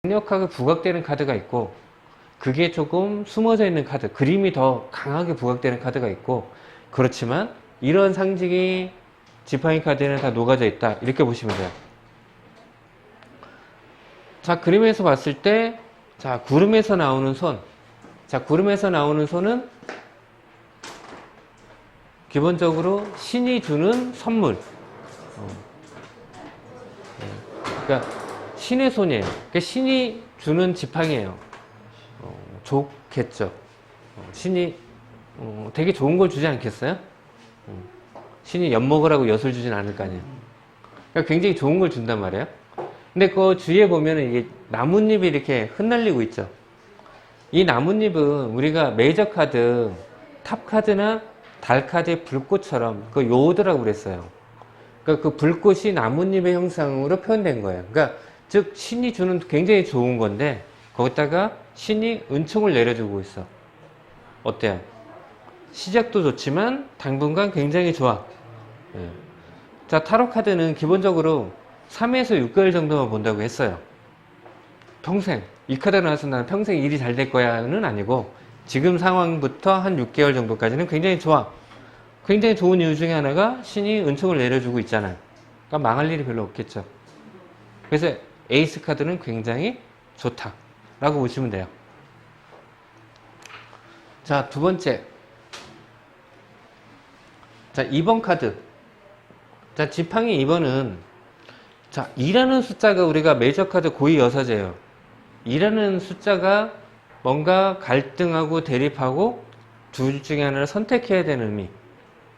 강력하게 부각되는 카드가 있고, 그게 조금 숨어져 있는 카드, 그림이 더 강하게 부각되는 카드가 있고, 그렇지만 이런 상징이 지팡이 카드에는 다 녹아져 있다, 이렇게 보시면 돼요. 자, 그림에서 봤을 때, 자, 구름에서 나오는 손. 자, 구름에서 나오는 손은 기본적으로 신이 주는 선물. 그러니까 신의 손이에요. 그러니까 신이 주는 지팡이에요. 좋겠죠. 신이 되게 좋은 걸 주지 않겠어요? 신이 엿먹으라고 엿을 주진 않을 거 아니에요. 그러니까 굉장히 좋은 걸 준단 말이에요. 근데 그 주위에 보면은 이게 나뭇잎이 이렇게 흩날리고 있죠. 이 나뭇잎은 우리가 메이저 카드, 탑 카드나 달 카드의 불꽃처럼 그 요드라고 그랬어요. 그러니까 그 불꽃이 나뭇잎의 형상으로 표현된 거예요. 그러니까 즉 신이 주는 굉장히 좋은 건데 거기다가 신이 은총을 내려주고 있어. 어때요? 시작도 좋지만 당분간 굉장히 좋아. 예. 자, 타로 카드는 기본적으로 3에서 6개월 정도만 본다고 했어요. 평생 이 카드 나와서 나는 평생 일이 잘 될 거야는 아니고 지금 상황부터 한 6개월 정도까지는 굉장히 좋아. 굉장히 좋은 이유 중에 하나가 신이 은총을 내려주고 있잖아요. 그러니까 망할 일이 별로 없겠죠. 그래서 에이스 카드는 굉장히 좋다 라고 보시면 돼요. 자, 두 번째. 자, 2번 카드. 자, 지팡이 2번은 자, 2라는 숫자가 우리가 메이저 카드 고위 여사제예요. 2라는 숫자가 뭔가 갈등하고 대립하고 둘 중에 하나를 선택해야 되는 의미,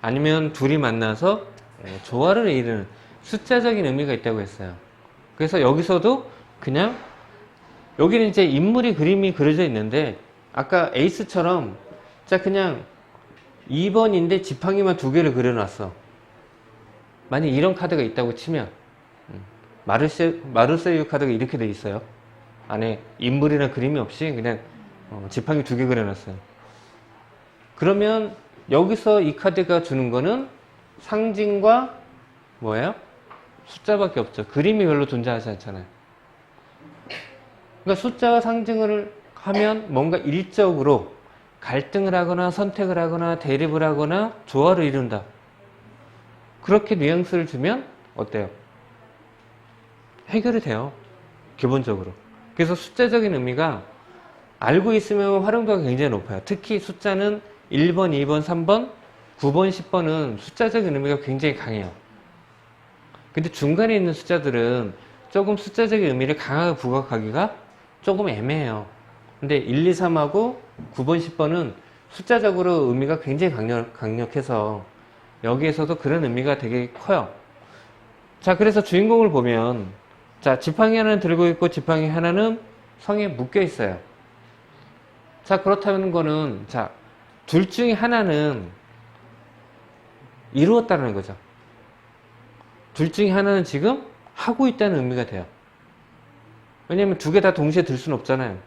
아니면 둘이 만나서 조화를 이루는 숫자적인 의미가 있다고 했어요. 그래서 여기서도 그냥 여기는 이제 인물이 그림이 그려져 있는데 아까 에이스처럼 자 그냥 2번인데 지팡이만 두 개를 그려놨어. 만약 이런 카드가 있다고 치면 마르세유 카드가 이렇게 돼 있어요. 안에 인물이나 그림이 없이 그냥 지팡이 두 개 그려놨어요. 그러면 여기서 이 카드가 주는 거는 상징과 뭐예요? 숫자밖에 없죠. 그림이 별로 존재하지 않잖아요. 그러니까 숫자와 상징을 하면 뭔가 일적으로 갈등을 하거나 선택을 하거나 대립을 하거나 조화를 이룬다. 그렇게 뉘앙스를 주면 어때요? 해결이 돼요. 기본적으로. 그래서 숫자적인 의미가 알고 있으면 활용도가 굉장히 높아요. 특히 숫자는 1번, 2번, 3번, 9번, 10번은 숫자적인 의미가 굉장히 강해요. 근데 중간에 있는 숫자들은 조금 숫자적인 의미를 강하게 부각하기가 조금 애매해요. 근데 1, 2, 3하고 9번, 10번은 숫자적으로 의미가 굉장히 강력해서 여기에서도 그런 의미가 되게 커요. 자, 그래서 주인공을 보면 자, 지팡이 하나는 들고 있고 지팡이 하나는 성에 묶여 있어요. 자, 그렇다는 거는 자, 둘 중에 하나는 이루었다는 거죠. 둘 중에 하나는 지금 하고 있다는 의미가 돼요. 왜냐면 두 개 다 동시에 들 수는 없잖아요.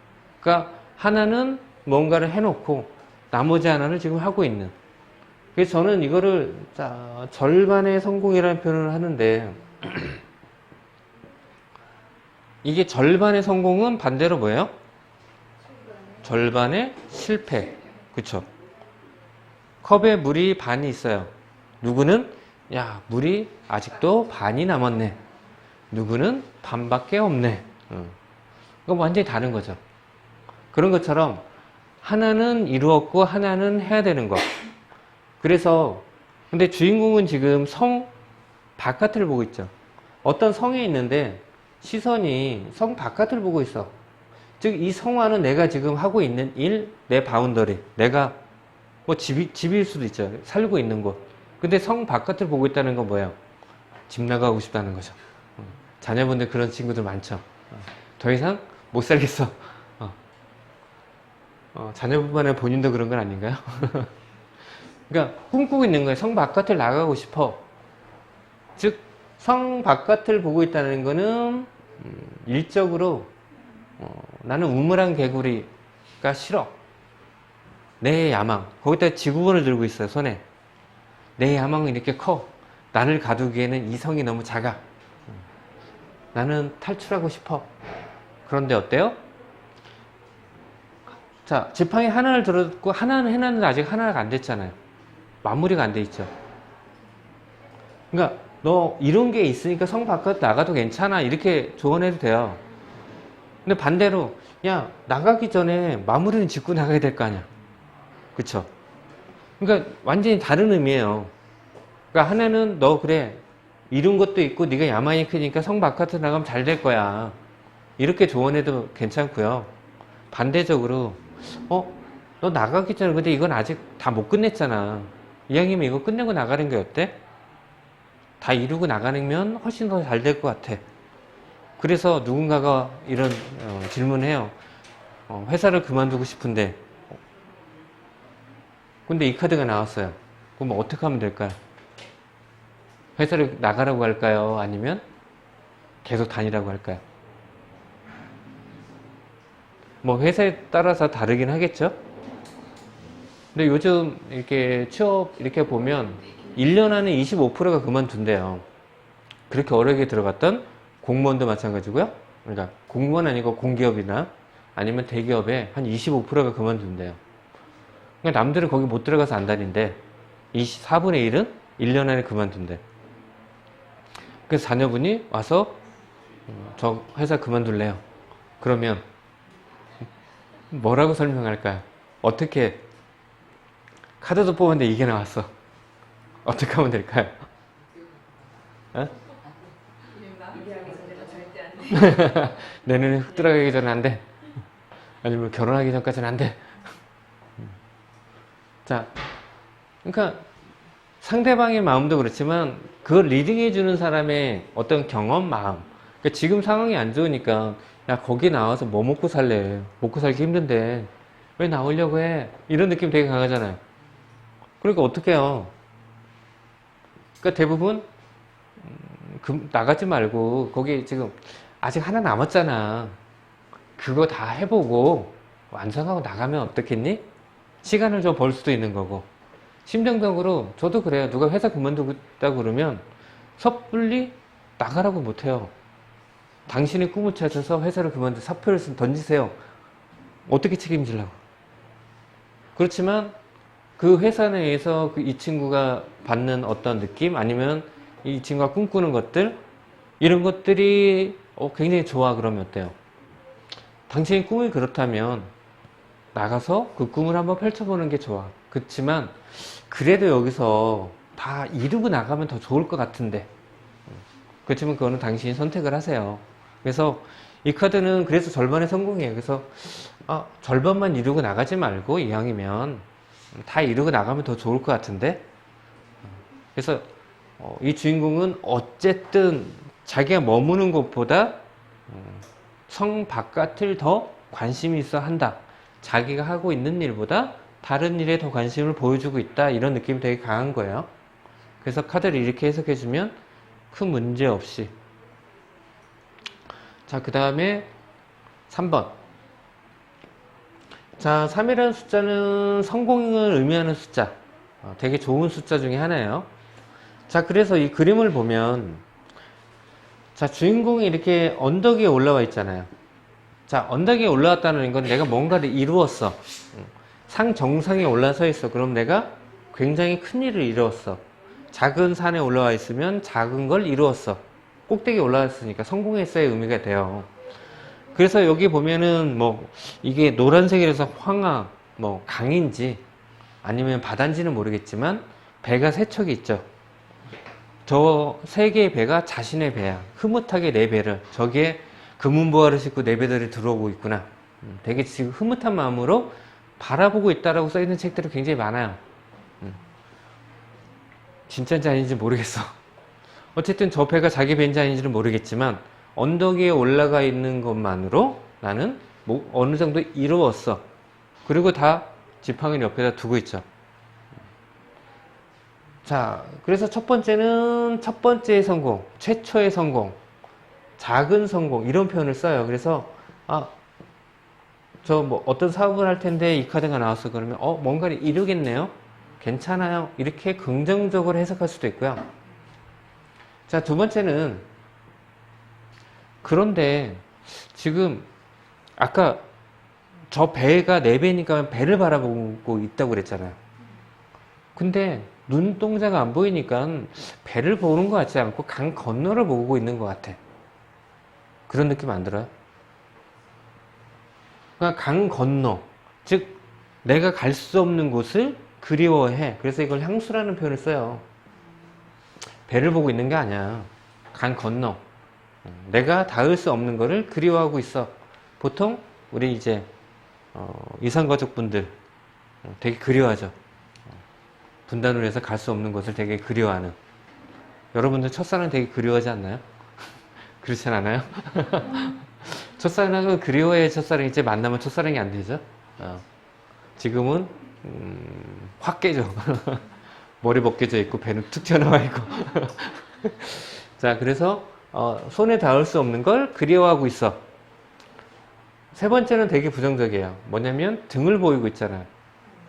그러니까 하나는 뭔가를 해놓고 나머지 하나는 지금 하고 있는. 그래서 저는 이거를 자, 절반의 성공이라는 표현을 하는데 이게 절반의 성공은 반대로 뭐예요? 절반의 실패. 그쵸? 컵에 물이 반이 있어요. 누구는 야, 물이 아직도 반이 남았네. 누구는 반밖에 없네. 이거 완전히 다른 거죠. 그런 것처럼 하나는 이루었고 하나는 해야 되는 거. 그래서 근데 주인공은 지금 성 바깥을 보고 있죠. 어떤 성에 있는데 시선이 성 바깥을 보고 있어. 즉 이 성화는 내가 지금 하고 있는 일, 내 바운더리, 내가 뭐 집일 수도 있죠. 살고 있는 곳. 근데 성 바깥을 보고 있다는 건 뭐예요? 집 나가고 싶다는 거죠. 자녀분들 그런 친구들 많죠. 더 이상 못 살겠어. 자녀분만의 본인도 그런 건 아닌가요? 그러니까 꿈꾸고 있는 거예요. 성 바깥을 나가고 싶어. 즉 성 바깥을 보고 있다는 거는 일적으로 나는 우물안 개구리가 싫어. 내 야망. 거기다 지구본을 들고 있어요. 손에. 내 야망은 이렇게 커. 나를 가두기에는 이 성이 너무 작아. 나는 탈출하고 싶어. 그런데 어때요? 자, 지팡이 하나를 들었고 하나는 해놨는데 아직 하나가 안 됐잖아요. 마무리가 안 돼 있죠. 그러니까 너 이런 게 있으니까 성 바깥 나가도 괜찮아 이렇게 조언해도 돼요. 근데 반대로 야 나가기 전에 마무리는 짓고 나가야 될 거 아니야. 그쵸? 그러니까 완전히 다른 의미예요. 그러니까 하나는 너 그래 이룬 것도 있고 네가 야망이 크니까 성 바깥으로 나가면 잘 될 거야 이렇게 조언해도 괜찮고요. 반대적으로 너 나가기 전에 근데 이건 아직 다 못 끝냈잖아. 이왕이면 이거 끝내고 나가는 게 어때? 다 이루고 나가면 훨씬 더 잘 될 것 같아. 그래서 누군가가 이런 질문을 해요. 회사를 그만두고 싶은데 근데 이 카드가 나왔어요. 그럼 어떻게 하면 될까요? 회사를 나가라고 할까요? 아니면 계속 다니라고 할까요? 뭐 회사에 따라서 다르긴 하겠죠? 근데 요즘 이렇게 취업 이렇게 보면 1년 안에 25%가 그만둔대요. 그렇게 어렵게 들어갔던 공무원도 마찬가지고요. 그러니까 공무원 아니고 공기업이나 아니면 대기업에 한 25%가 그만둔대요. 그러니까 남들은 거기 못 들어가서 안 다닌데 4분의 1은 1년 안에 그만둔대. 그래서 자녀분이 와서 저 회사 그만둘래요. 그러면 뭐라고 설명할까요? 어떻게 카드도 뽑았는데 이게 나왔어. 어떻게 하면 될까요? 내년에 흙 들어가기 전에 안 돼. 아니면 결혼하기 전까지는 안 돼. 자, 그러니까 상대방의 마음도 그렇지만 그걸 리딩해주는 사람의 어떤 경험, 마음. 그러니까 지금 상황이 안 좋으니까 야 거기 나와서 뭐 먹고 살래? 먹고 살기 힘든데 왜 나오려고 해? 이런 느낌 되게 강하잖아요. 그러니까 어떻게 해요? 그러니까 대부분 나가지 말고 거기 지금 아직 하나 남았잖아. 그거 다 해보고 완성하고 나가면 어떻겠니? 시간을 좀 벌 수도 있는 거고. 심정적으로 저도 그래요. 누가 회사 그만두겠다고 그러면 섣불리 나가라고 못해요. 당신의 꿈을 찾아서 회사를 그만두고 사표를 던지세요. 어떻게 책임지려고. 그렇지만 그 회사 내에서 이 친구가 받는 어떤 느낌 아니면 이 친구가 꿈꾸는 것들 이런 것들이 굉장히 좋아. 그러면 어때요? 당신의 꿈이 그렇다면 나가서 그 꿈을 한번 펼쳐보는 게 좋아. 그렇지만 그래도 여기서 다 이루고 나가면 더 좋을 것 같은데 그렇지만 그거는 당신이 선택을 하세요. 그래서 이 카드는 그래서 절반의 성공이에요. 그래서 절반만 이루고 나가지 말고 이왕이면 다 이루고 나가면 더 좋을 것 같은데 그래서 이 주인공은 어쨌든 자기가 머무는 곳보다 성 바깥을 더 관심이 있어 한다. 자기가 하고 있는 일보다 다른 일에 더 관심을 보여주고 있다. 이런 느낌이 되게 강한 거예요. 그래서 카드를 이렇게 해석해주면 큰 문제 없이. 자, 그 다음에 3번. 자, 3이라는 숫자는 성공을 의미하는 숫자. 되게 좋은 숫자 중에 하나예요. 자, 그래서 이 그림을 보면 자, 주인공이 이렇게 언덕 위에 올라와 있잖아요. 자, 언덕 위에 올라왔다는 건 내가 뭔가를 이루었어. 상 정상에 올라서 있어. 그럼 내가 굉장히 큰 일을 이루었어. 작은 산에 올라와 있으면 작은 걸 이루었어. 꼭대기에 올라왔으니까 성공했어의 의미가 돼요. 그래서 여기 보면은 뭐 이게 노란색이라서 황하, 뭐 강인지 아니면 바다인지는 모르겠지만 배가 세 척이 있죠. 저 세 개의 배가 자신의 배야. 흐뭇하게 내 배를 저기에 금은보화를 싣고 내 배들이 들어오고 있구나. 되게 지금 흐뭇한 마음으로 바라보고 있다라고 써있는 책들이 굉장히 많아요. 진짜인지 아닌지 모르겠어. 어쨌든 저 배가 자기 배인지 아닌지는 모르겠지만 언덕 위에 올라가 있는 것만으로 나는 뭐 어느 정도 이루었어. 그리고 다 지팡이를 옆에다 두고 있죠. 자, 그래서 첫 번째는 첫 번째의 성공, 최초의 성공, 작은 성공 이런 표현을 써요. 그래서 저 뭐 어떤 사업을 할 텐데 이 카드가 나왔어. 그러면 뭔가를 이루겠네요. 괜찮아요. 이렇게 긍정적으로 해석할 수도 있고요. 자, 두 번째는 그런데 지금 아까 저 배가 내 배니까 배를 바라보고 있다고 그랬잖아요. 근데 눈동자가 안 보이니까 배를 보는 것 같지 않고 강 건너를 보고 있는 것 같아. 그런 느낌 안 들어요? 그러니까 강 건너, 즉 내가 갈 수 없는 곳을 그리워해. 그래서 이걸 향수라는 표현을 써요. 배를 보고 있는 게 아니야. 강 건너. 내가 닿을 수 없는 거를 그리워하고 있어. 보통 우리 이제 이산가족분들 되게 그리워하죠. 분단을 해서 갈 수 없는 곳을 되게 그리워하는. 여러분들 첫사랑 되게 그리워하지 않나요? 그렇진 않아요? 첫사랑은 그리워야 첫사랑이지 만나면 첫사랑이 안 되죠. 지금은 확 깨져. 머리 벗겨져 있고 배는 툭 튀어나와 있고. 자, 그래서 손에 닿을 수 없는 걸 그리워하고 있어. 세 번째는 되게 부정적이에요. 뭐냐면 등을 보이고 있잖아요.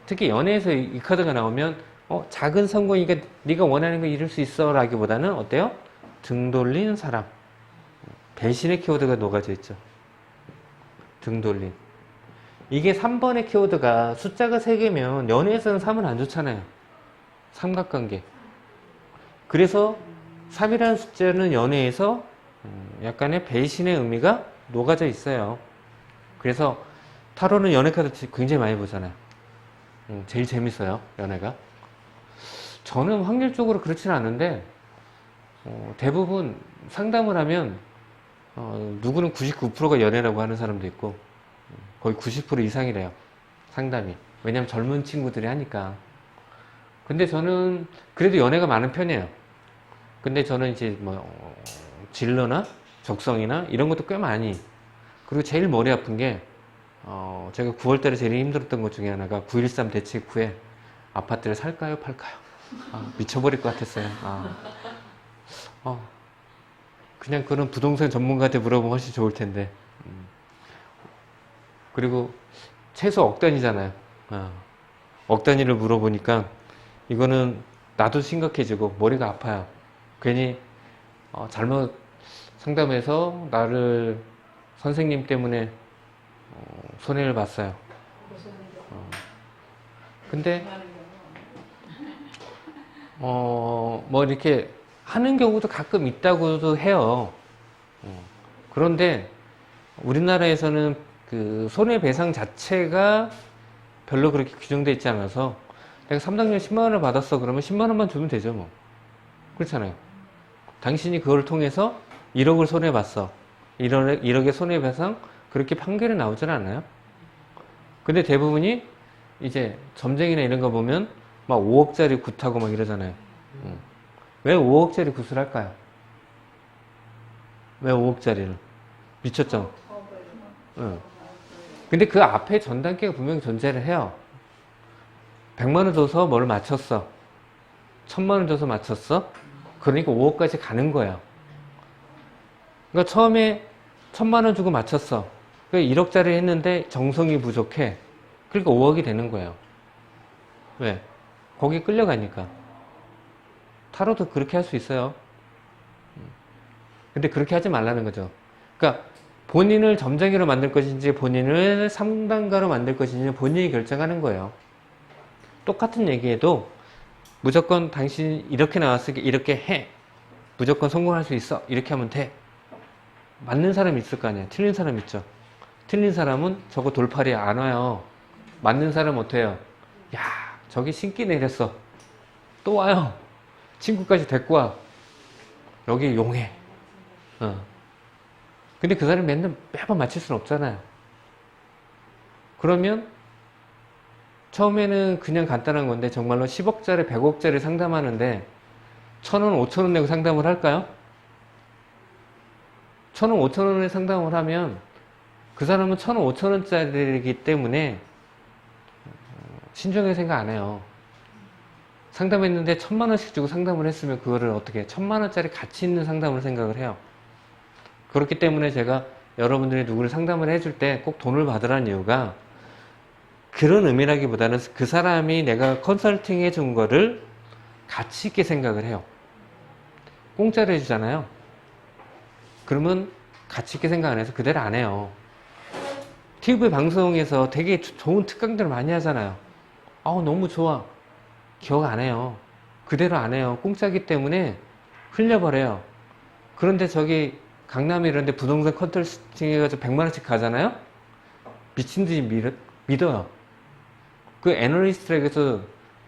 특히 연애에서 이 카드가 나오면 작은 성공이니까 네가 원하는 거 이룰 수 있어 라기보다는 어때요? 등 돌린 사람. 배신의 키워드가 녹아져 있죠. 등 돌린. 이게 3번의 키워드가 숫자가 3개면 연애에서는 3은 안 좋잖아요. 삼각관계. 그래서 3이라는 숫자는 연애에서 약간의 배신의 의미가 녹아져 있어요. 그래서 타로는 연애 카드 굉장히 많이 보잖아요. 제일 재밌어요, 연애가. 저는 확률적으로 그렇지는 않은데 대부분 상담을 하면 누구는 99%가 연애라고 하는 사람도 있고 거의 90% 이상이래요, 상담이. 왜냐면 젊은 친구들이 하니까. 근데 저는 그래도 연애가 많은 편이에요. 근데 저는 이제 진로나 적성이나 이런 것도 꽤 많이. 그리고 제일 머리 아픈 게 제가 9월달에 제일 힘들었던 것 중에 하나가 9.13 대책 후에 아파트를 살까요 팔까요? 미쳐버릴 것 같았어요. 그냥 그런 부동산 전문가한테 물어보면 훨씬 좋을 텐데. 그리고 최소 억 단위잖아요. 억 단위를 물어보니까 이거는 나도 심각해지고 머리가 아파요. 괜히 잘못 상담해서 나를 선생님 때문에 손해를 봤어요. 근데 뭐 이렇게 하는 경우도 가끔 있다고도 해요. 그런데 우리나라에서는 그 손해배상 자체가 별로 그렇게 규정되어 있지 않아서 내가 3당년 10만 원을 받았어 그러면 10만 원만 주면 되죠 뭐. 그렇잖아요. 당신이 그걸 통해서 1억을 손해봤어. 1억의 손해배상 그렇게 판결이 나오진 않아요. 근데 대부분이 이제 점쟁이나 이런 거 보면 막 5억짜리 굿하고 막 이러잖아요. 왜 5억짜리 굿을 할까요? 왜 5억짜리를? 미쳤죠? 근데 그 앞에 전 단계가 분명히 존재를 해요. 100만 원 줘서 뭘 맞췄어. 1000만 원 줘서 맞췄어. 그러니까 5억까지 가는 거예요. 그러니까 처음에 1000만 원 주고 맞췄어. 그러니까 1억짜리 했는데 정성이 부족해. 그러니까 5억이 되는 거예요. 왜? 거기 끌려가니까. 타로도 그렇게 할 수 있어요. 근데 그렇게 하지 말라는 거죠. 그러니까 본인을 점쟁이로 만들 것인지 본인을 상담가로 만들 것인지 본인이 결정하는 거예요. 똑같은 얘기해도 무조건 당신 이렇게 나왔으니까 이렇게 해. 무조건 성공할 수 있어. 이렇게 하면 돼. 맞는 사람이 있을 거 아니야. 틀린 사람 있죠. 틀린 사람은 저거 돌팔이 안 와요. 맞는 사람은 어떻게 해요? 야, 저기 신기 내렸어. 또 와요. 친구까지 데리고 와. 여기 용해. 근데 그 사람이 매번 맞힐 수는 없잖아요. 그러면 처음에는 그냥 간단한 건데 정말로 10억짜리 100억짜리 상담하는데 1,000원 5,000원 내고 상담을 할까요? 1,000원 5,000원에 상담을 하면 그 사람은 1,000원 5,000원짜리이기 때문에 신중하게 생각 안 해요. 상담했는데 1,000만 원씩 주고 상담을 했으면 그거를 어떻게 1,000만 원짜리 가치 있는 상담을 생각을 해요. 그렇기 때문에 제가 여러분들이 누구를 상담을 해줄 때 꼭 돈을 받으라는 이유가 그런 의미라기보다는 그 사람이 내가 컨설팅 해준 거를 가치 있게 생각을 해요. 공짜로 해주잖아요. 그러면 가치 있게 생각 안 해서 그대로 안 해요. TV 방송에서 되게 좋은 특강들을 많이 하잖아요. 아우, 너무 좋아. 기억 안 해요. 그대로 안 해요. 공짜기 때문에 흘려버려요. 그런데 저기 강남에 이런 데 부동산 컨설팅 해가지고 100만원씩 가잖아요? 미친 듯이 믿어요. 그 애널리스트에게서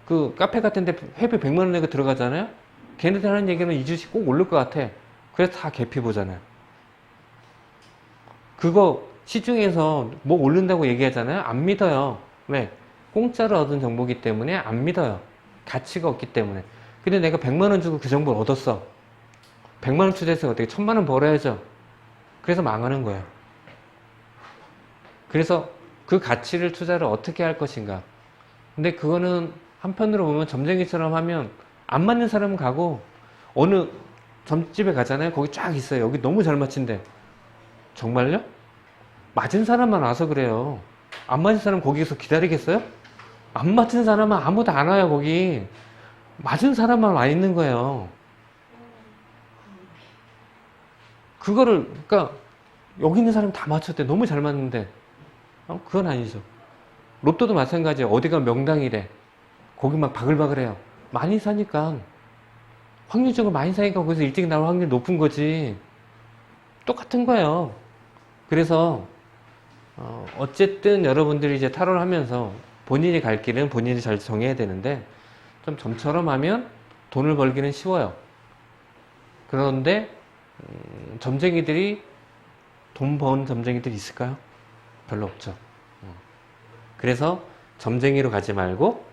그 카페 같은 데 회비 100만원 내고 들어가잖아요? 걔네들 하는 얘기는 이 주식 꼭 오를 것 같아. 그래서 다 개피 보잖아요. 그거 시중에서 뭐 오른다고 얘기하잖아요? 안 믿어요. 왜? 공짜로 얻은 정보기 때문에 안 믿어요. 가치가 없기 때문에. 근데 내가 100만원 주고 그 정보를 얻었어. 100만원 투자해서 어떻게 1000만원 벌어야죠. 그래서 망하는 거예요. 그래서 그 가치를 투자를 어떻게 할 것인가. 근데 그거는 한편으로 보면 점쟁이처럼 하면 안 맞는 사람은 가고, 어느 점집에 가잖아요. 거기 쫙 있어요. 여기 너무 잘 맞힌대. 정말요? 맞은 사람만 와서 그래요. 안 맞은 사람 거기서 기다리겠어요? 안 맞은 사람은 아무도 안 와요, 거기. 맞은 사람만 와 있는 거예요. 그거를, 그러니까 여기 있는 사람 다 맞췄대. 너무 잘 맞는데. 그건 아니죠. 로또도 마찬가지예요. 어디가 명당이래. 거기 막 바글바글해요. 많이 사니까, 확률적으로 많이 사니까 거기서 일찍 나올 확률이 높은 거지. 똑같은 거예요. 그래서 어쨌든 여러분들이 이제 타로를 하면서 본인이 갈 길은 본인이 잘 정해야 되는데, 좀 점처럼 하면 돈을 벌기는 쉬워요. 그런데 점쟁이들이 돈 번 점쟁이들이 있을까요? 별로 없죠. 그래서 점쟁이로 가지 말고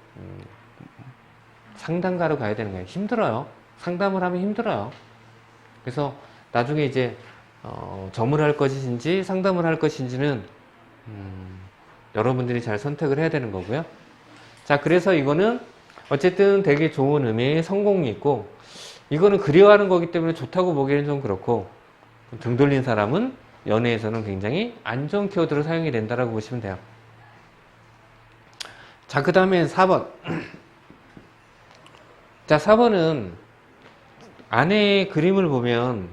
상담가로 가야 되는 거예요. 힘들어요. 상담을 하면 힘들어요. 그래서 나중에 이제 점을 할 것인지 상담을 할 것인지는 여러분들이 잘 선택을 해야 되는 거고요. 자, 그래서 이거는 어쨌든 되게 좋은 의미의 성공이 있고, 이거는 그리워하는 거기 때문에 좋다고 보기에는 좀 그렇고, 등 돌린 사람은 연애에서는 굉장히 안 좋은 키워드로 사용이 된다라고 보시면 돼요. 자, 그 다음에 4번. 자, 4번은 안에 그림을 보면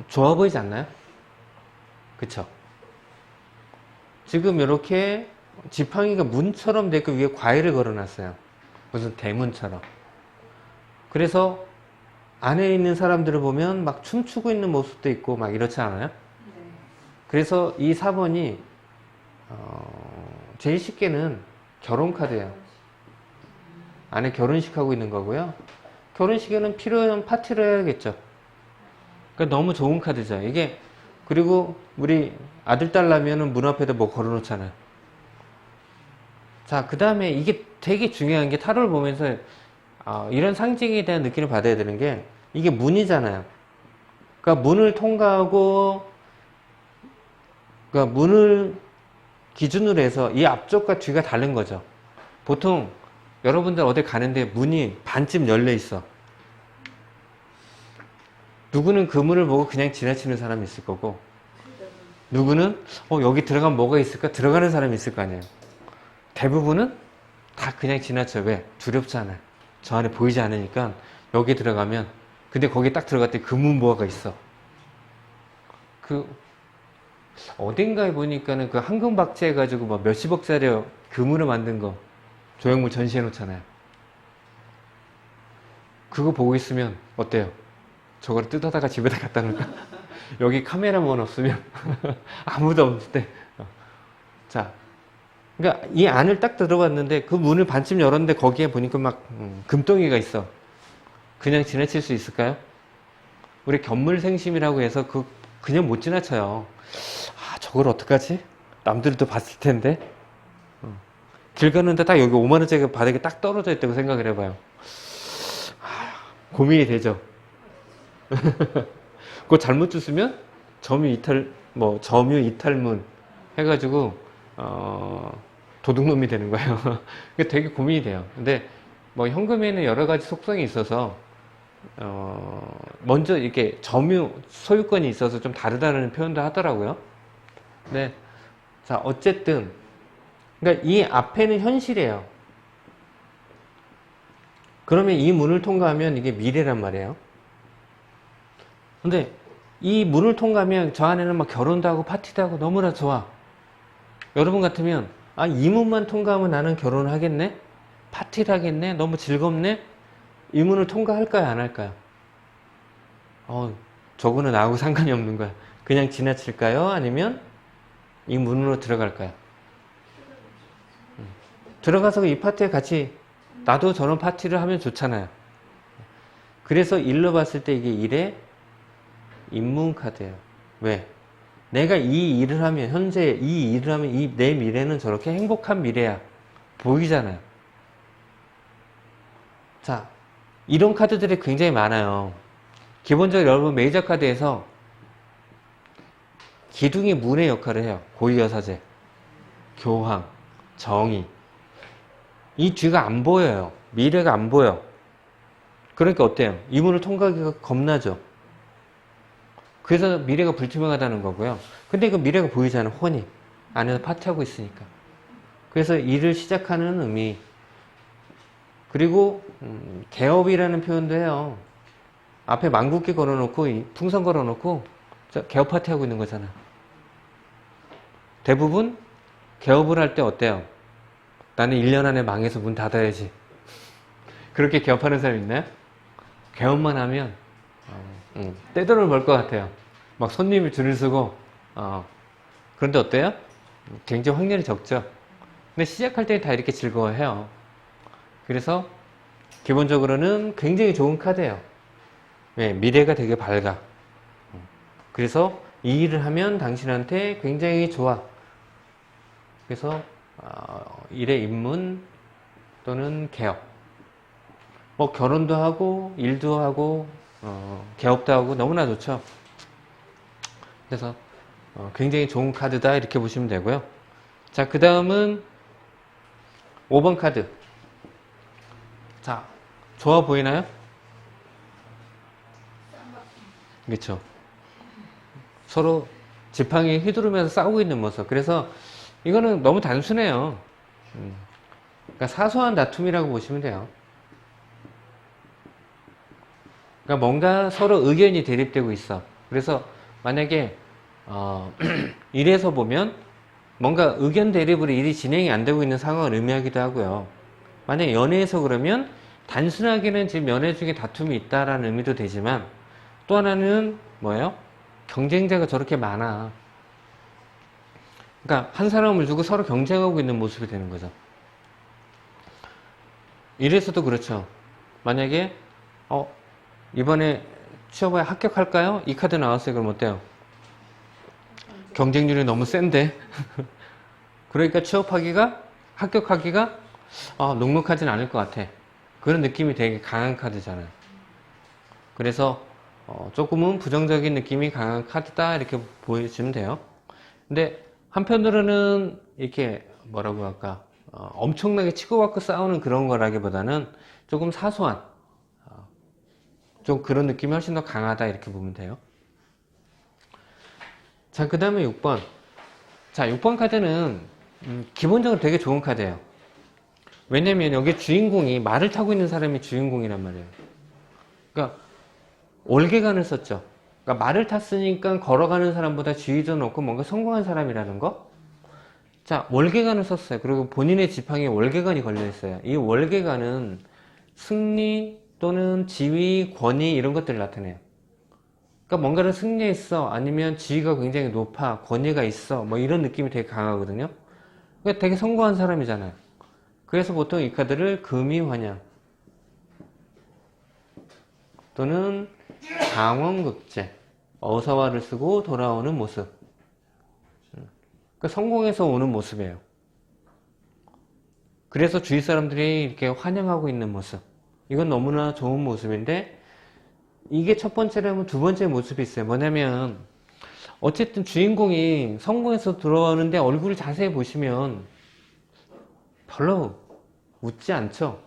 좋아 보이지 않나요? 그쵸? 지금 이렇게 지팡이가 문처럼 되고 위에 과일을 걸어놨어요. 무슨 대문처럼. 그래서 안에 있는 사람들을 보면 막 춤추고 있는 모습도 있고 막 이렇지 않아요? 그래서 이 4번이 제일 쉽게는 결혼 카드예요. 안에 결혼식 하고 있는 거고요. 결혼식에는 필요한 파티를 해야겠죠. 그러니까 너무 좋은 카드죠. 이게, 그리고 우리 아들 딸 나면은 문 앞에다 뭐 걸어놓잖아요. 자, 그 다음에 이게 되게 중요한 게, 타로를 보면서 이런 상징에 대한 느낌을 받아야 되는 게, 이게 문이잖아요. 그러니까 문을 통과하고, 그러니까 문을 기준으로 해서 이 앞쪽과 뒤가 다른 거죠. 보통 여러분들 어디 가는데 문이 반쯤 열려 있어. 누구는 그 문을 보고 그냥 지나치는 사람이 있을 거고, 누구는 여기 들어가면 뭐가 있을까? 들어가는 사람이 있을 거 아니에요. 대부분은 다 그냥 지나쳐. 왜? 두렵잖아요. 저 안에 보이지 않으니까 여기 들어가면, 근데 거기 딱 들어갔더니 그 문 뭐가 있어. 어딘가에 보니까는 그 황금박제 해가지고 막 몇십억짜리 금으로 만든 거 조형물 전시해 놓잖아요. 그거 보고 있으면 어때요? 저걸 뜯어다가 집에다 갖다 놓을까? 여기 카메라만 없으면 아무도 없는데. 자, 그러니까 이 안을 딱 들어갔는데 그 문을 반쯤 열었는데 거기에 보니까 막 금덩이가 있어. 그냥 지나칠 수 있을까요? 우리 견물생심이라고 해서 그냥 못 지나쳐요. 저걸 어떡하지? 남들도 봤을 텐데. 길 가는데 딱 여기 5만원짜리가 바닥에 딱 떨어져 있다고 생각을 해봐요. 고민이 되죠. 그거 잘못 주스면 점유 이탈문 해가지고 도둑놈이 되는 거예요. 그게 되게 고민이 돼요. 근데 뭐 현금에는 여러 가지 속성이 있어서 먼저 이렇게 점유 소유권이 있어서 좀 다르다는 표현도 하더라고요. 네. 자, 어쨌든 그러니까 이 앞에는 현실이에요. 그러면 이 문을 통과하면 이게 미래란 말이에요. 근데 이 문을 통과하면 저 안에는 막 결혼도 하고 파티도 하고 너무나 좋아. 여러분 같으면 아, 이 문만 통과하면 나는 결혼을 하겠네? 파티를 하겠네? 너무 즐겁네? 이 문을 통과할까요? 안 할까요? 저거는 나하고 상관이 없는 거야. 그냥 지나칠까요? 아니면 이 문으로 들어갈까요? 들어가서 이 파티에 같이 나도 저런 파티를 하면 좋잖아요. 그래서 일로 봤을 때 이게 일의 입문 카드예요. 왜? 내가 이 일을 하면 현재 이 일을 하면 내 미래는 저렇게 행복한 미래야. 보이잖아요. 자, 이런 카드들이 굉장히 많아요. 기본적으로 여러분 메이저 카드에서 기둥이 문의 역할을 해요. 고유여사제, 교황, 정의. 이 뒤가 안 보여요. 미래가 안 보여. 그러니까 어때요? 이 문을 통과하기가 겁나죠. 그래서 미래가 불투명하다는 거고요. 근데 그 미래가 보이잖아요. 훤히. 안에서 파티하고 있으니까. 그래서 일을 시작하는 의미. 그리고 개업이라는 표현도 해요. 앞에 만국기 걸어놓고 풍선 걸어놓고 개업 파티하고 있는 거잖아. 대부분 개업을 할 때 어때요? 나는 1년 안에 망해서 문 닫아야지. 그렇게 개업하는 사람 있나요? 개업만 하면 떼돈을 벌 것 같아요. 막 손님이 줄을 서고 그런데 어때요? 굉장히 확률이 적죠. 근데 시작할 때 다 이렇게 즐거워해요. 그래서 기본적으로는 굉장히 좋은 카드예요. 네, 미래가 되게 밝아. 그래서 이 일을 하면 당신한테 굉장히 좋아. 그래서 일의 입문 또는 개업. 뭐 결혼도 하고 일도 하고 개업도 하고 너무나 좋죠. 그래서 굉장히 좋은 카드다 이렇게 보시면 되고요. 자, 그 다음은 5번 카드. 자, 좋아 보이나요? 그렇죠. 서로 지팡이 휘두르면서 싸우고 있는 모습. 그래서 이거는 너무 단순해요. 그러니까 사소한 다툼이라고 보시면 돼요. 그러니까 뭔가 서로 의견이 대립되고 있어. 그래서 만약에 일에서 보면 뭔가 의견 대립으로 일이 진행이 안 되고 있는 상황을 의미하기도 하고요. 만약에 연애에서 그러면 단순하게는 지금 연애 중에 다툼이 있다라는 의미도 되지만 또 하나는 뭐예요? 경쟁자가 저렇게 많아. 그러니까 한 사람을 두고 서로 경쟁하고 있는 모습이 되는 거죠. 일에서도 그렇죠. 만약에 이번에 취업에 합격할까요? 이 카드 나왔어요. 그럼 어때요? 경쟁률이 너무 센데 그러니까 합격하기가 녹록하진 않을 것 같아. 그런 느낌이 되게 강한 카드잖아요. 그래서 조금은 부정적인 느낌이 강한 카드다 이렇게 보여주면 돼요. 근데 한편으로는 이렇게 뭐라고 할까 엄청나게 치고받고 싸우는 그런 거라기보다는 조금 사소한 좀 그런 느낌이 훨씬 더 강하다 이렇게 보면 돼요. 자, 그 다음에 6번. 자, 6번 카드는 기본적으로 되게 좋은 카드예요. 왜냐면 여기 주인공이 말을 타고 있는 사람이 주인공이란 말이에요. 그러니까 올개간을 썼죠. 그러니까 말을 탔으니까 걸어가는 사람보다 지위도 높고 뭔가 성공한 사람이라는 거. 자, 월계관을 썼어요. 그리고 본인의 지팡이에 월계관이 걸려 있어요. 이 월계관은 승리 또는 지위, 권위 이런 것들을 나타내요. 그러니까 뭔가를 승리했어, 아니면 지위가 굉장히 높아, 권위가 있어, 뭐 이런 느낌이 되게 강하거든요. 그러니까 되게 성공한 사람이잖아요. 그래서 보통 이 카드를 금이환영 또는 강원극제, 어사화를 쓰고 돌아오는 모습. 그러니까 성공해서 오는 모습이에요. 그래서 주위 사람들이 이렇게 환영하고 있는 모습. 이건 너무나 좋은 모습인데, 이게 첫 번째라면 두 번째 모습이 있어요. 뭐냐면 어쨌든 주인공이 성공해서 들어오는데 얼굴을 자세히 보시면 별로 웃지 않죠.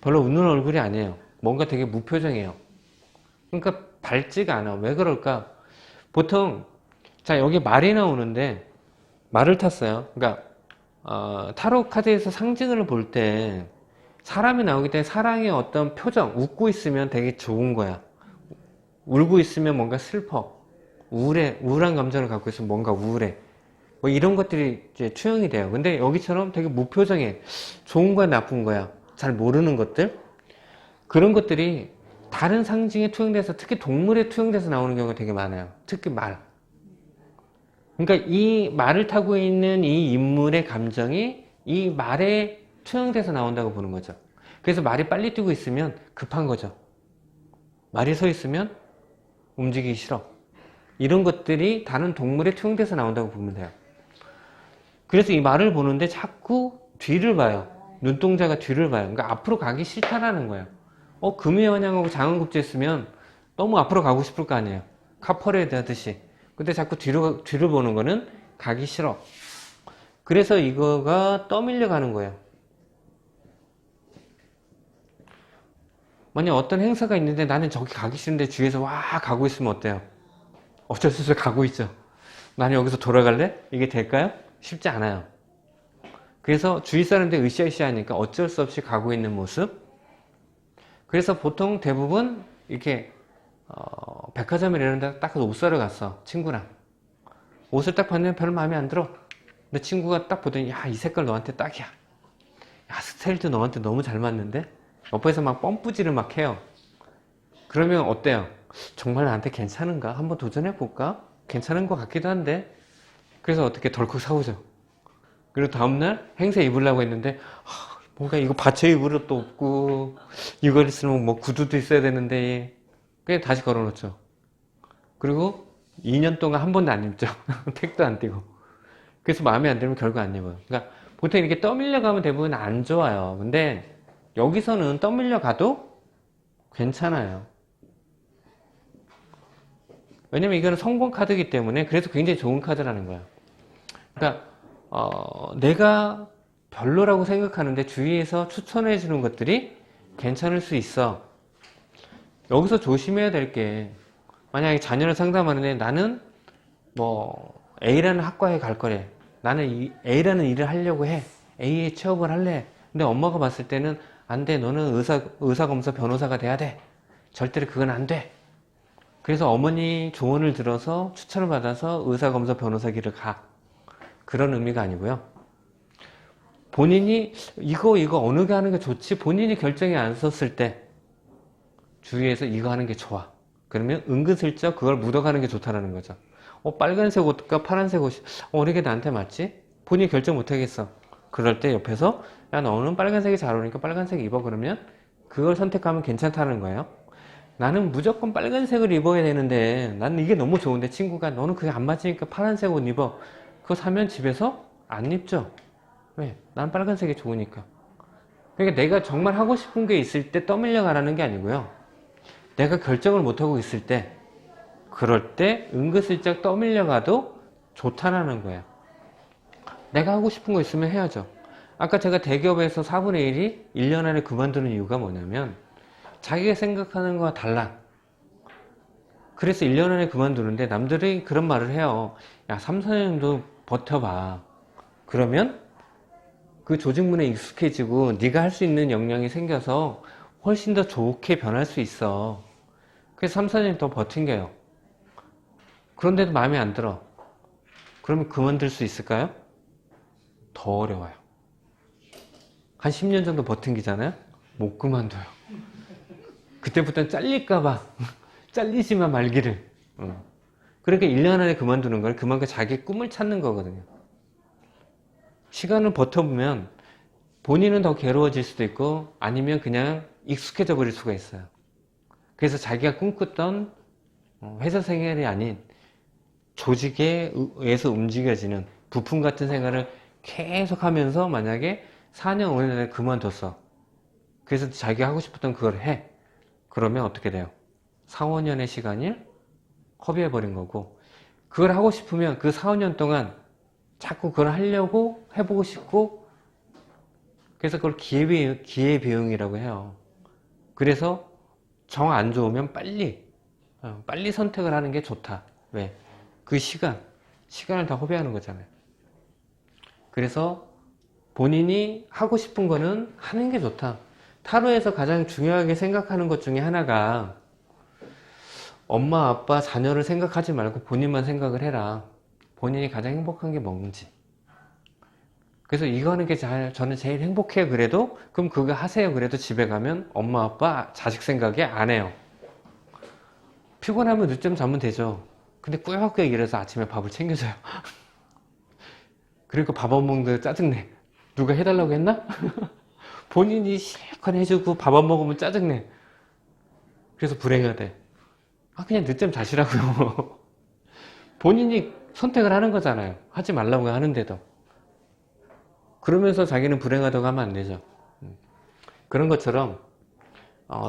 별로 웃는 얼굴이 아니에요. 뭔가 되게 무표정해요. 그러니까 밝지가 않아. 왜 그럴까? 보통 자, 여기 말이 나오는데 말을 탔어요. 그러니까 타로 카드에서 상징을 볼 때 사람이 나오기 때문에 사랑의 어떤 표정, 웃고 있으면 되게 좋은 거야. 울고 있으면 뭔가 슬퍼. 우울한 감정을 갖고 있으면 뭔가 우울해. 뭐 이런 것들이 이제 투영이 돼요. 근데 여기처럼 되게 무표정해. 좋은 거야, 나쁜 거야. 잘 모르는 것들. 그런 것들이 다른 상징에 투영돼서, 특히 동물에 투영돼서 나오는 경우가 되게 많아요. 특히 말. 그러니까 이 말을 타고 있는 이 인물의 감정이 이 말에 투영돼서 나온다고 보는 거죠. 그래서 말이 빨리 뛰고 있으면 급한 거죠. 말이 서 있으면 움직이기 싫어. 이런 것들이 다른 동물에 투영돼서 나온다고 보면 돼요. 그래서 이 말을 보는데 자꾸 뒤를 봐요. 눈동자가 뒤를 봐요. 그러니까 앞으로 가기 싫다라는 거예요. 금이환영하고 장원급제 했으면 너무 앞으로 가고 싶을 거 아니에요. 카퍼레이드 하듯이. 근데 자꾸 뒤를 보는 거는 가기 싫어. 그래서 이거가 떠밀려 가는 거예요. 만약 어떤 행사가 있는데 나는 저기 가기 싫은데 주위에서 와 가고 있으면 어때요? 어쩔 수 없이 가고 있죠. 나는 여기서 돌아갈래? 이게 될까요? 쉽지 않아요. 그래서 주위 사람들이 으쌰으쌰 하니까 어쩔 수 없이 가고 있는 모습. 그래서 보통 대부분 이렇게 백화점에 이런 데 딱 옷 사러 갔어. 친구랑. 옷을 딱 봤는데 별로 마음에 안 들어. 근데 친구가 딱 보더니 야, 이 색깔 너한테 딱이야. 야, 스타일도 너한테 너무 잘 맞는데? 옆에서 막 펌프질을 막 해요. 그러면 어때요? 정말 나한테 괜찮은가? 한번 도전해볼까? 괜찮은 것 같기도 한데. 그래서 어떻게 덜컥 사오죠. 그리고 다음날 행사 입으려고 했는데 뭔가 이거 받쳐 입을 옷도 없고 이걸 있으면 뭐 구두도 있어야 되는데 그냥 다시 걸어놓죠. 그리고 2년 동안 한 번도 안 입죠. 택도 안 띄고. 그래서 마음에 안 들면 결국 안 입어요. 그러니까 보통 이렇게 떠밀려 가면 대부분 안 좋아요. 근데 여기서는 떠밀려 가도 괜찮아요. 왜냐면 이거는 성공 카드이기 때문에 그래서 굉장히 좋은 카드라는 거예요. 그러니까 내가 별로라고 생각하는데 주위에서 추천해 주는 것들이 괜찮을 수 있어. 여기서 조심해야 될 게 만약에 자녀를 상담하는데 나는 뭐 A라는 학과에 갈 거래. 나는 A라는 일을 하려고 해. A에 취업을 할래. 근데 엄마가 봤을 때는 안 돼. 너는 의사검사 변호사가 돼야 돼. 절대로 그건 안 돼. 그래서 어머니 조언을 들어서 추천을 받아서 의사검사 변호사 길을 가. 그런 의미가 아니고요. 본인이 이거 어느 게 하는 게 좋지? 본인이 결정이 안 섰을 때 주위에서 이거 하는 게 좋아. 그러면 은근슬쩍 그걸 묻어가는 게 좋다라는 거죠. 빨간색 옷과 파란색 옷이 어느 게 나한테 맞지? 본인이 결정 못 하겠어. 그럴 때 옆에서 야 너는 빨간색이 잘 어울리니까 빨간색 입어. 그러면 그걸 선택하면 괜찮다는 거예요. 나는 무조건 빨간색을 입어야 되는데 나는 이게 너무 좋은데 친구가 너는 그게 안 맞으니까 파란색 옷 입어. 그거 사면 집에서 안 입죠. 왜? 난 빨간색이 좋으니까. 그러니까 내가 정말 하고 싶은 게 있을 때 떠밀려 가라는 게 아니고요. 내가 결정을 못하고 있을 때 그럴 때 은근슬쩍 떠밀려 가도 좋다라는 거예요. 내가 하고 싶은 거 있으면 해야죠. 아까 제가 대기업에서 4분의 1이 1년 안에 그만두는 이유가 뭐냐면 자기가 생각하는 거와 달라. 그래서 1년 안에 그만두는데 남들이 그런 말을 해요. 야 3, 4년도 버텨봐. 그러면 그 조직문에 익숙해지고 네가 할 수 있는 역량이 생겨서 훨씬 더 좋게 변할 수 있어. 그래서 3, 4년 더 버틴게요. 그런데도 마음에 안 들어. 그러면 그만둘 수 있을까요? 더 어려워요. 한 10년 정도 버틴기잖아요? 못 그만둬요. 그때부터는 잘릴까봐 잘리지만 말기를. 그러니까 1년 안에 그만두는 건 그만큼 자기 꿈을 찾는 거거든요. 시간을 버텨보면 본인은 더 괴로워질 수도 있고 아니면 그냥 익숙해져 버릴 수가 있어요. 그래서 자기가 꿈꿨던 회사 생활이 아닌 조직에 의해서 움직여지는 부품 같은 생활을 계속 하면서 만약에 4년, 5년 안에 그만뒀어. 그래서 자기가 하고 싶었던 그걸 해. 그러면 어떻게 돼요? 4, 5년의 시간을 허비해버린 거고 그걸 하고 싶으면 그 4, 5년 동안 자꾸 그걸 하려고 해보고 싶고 그래서 그걸 기회비용이라고 해요. 그래서 정 안 좋으면 빨리 선택을 하는 게 좋다. 왜? 그 시간을 다 허비하는 거잖아요. 그래서 본인이 하고 싶은 거는 하는 게 좋다. 타로에서 가장 중요하게 생각하는 것 중에 하나가 엄마, 아빠, 자녀를 생각하지 말고 본인만 생각을 해라. 본인이 가장 행복한 게 뭔지. 그래서 이거 하는 게 저는 제일 행복해요. 그래도 그럼 그거 하세요. 그래도 집에 가면 엄마 아빠 자식 생각에 안 해요. 피곤하면 늦잠 자면 되죠. 근데 꾸역꾸역 일해서 아침에 밥을 챙겨줘요. 그리고 밥 안 먹는데 짜증내. 누가 해달라고 했나? 본인이 실컷 해주고 밥 안 먹으면 짜증내. 그래서 불행하대. 그냥 늦잠 자시라고요. 본인이 선택을 하는 거잖아요. 하지 말라고 하는데도. 그러면서 자기는 불행하다고 하면 안 되죠. 그런 것처럼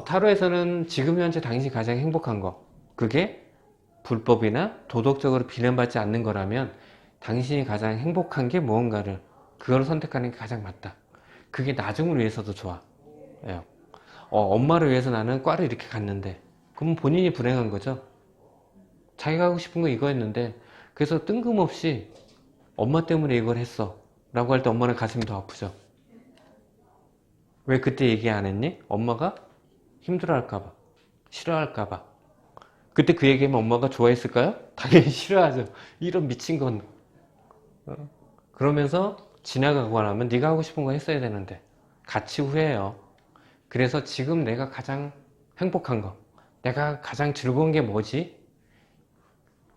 타로에서는 지금 현재 당신이 가장 행복한 거, 그게 불법이나 도덕적으로 비난받지 않는 거라면 당신이 가장 행복한 게 무언가를 그걸 선택하는 게 가장 맞다. 그게 나중을 위해서도 좋아. 예. 엄마를 위해서 나는 과를 이렇게 갔는데 그럼 본인이 불행한 거죠. 자기가 하고 싶은 거 이거였는데 그래서 뜬금없이 엄마 때문에 이걸 했어 라고 할 때 엄마는 가슴이 더 아프죠. 왜 그때 얘기 안 했니? 엄마가 힘들어 할까봐, 싫어할까봐. 그때 그 얘기하면 엄마가 좋아했을까요? 당연히 싫어하죠. 이런 미친 건. 그러면서 지나가고 나면 네가 하고 싶은 거 했어야 되는데 같이 후회해요. 그래서 지금 내가 가장 행복한 거, 내가 가장 즐거운 게 뭐지?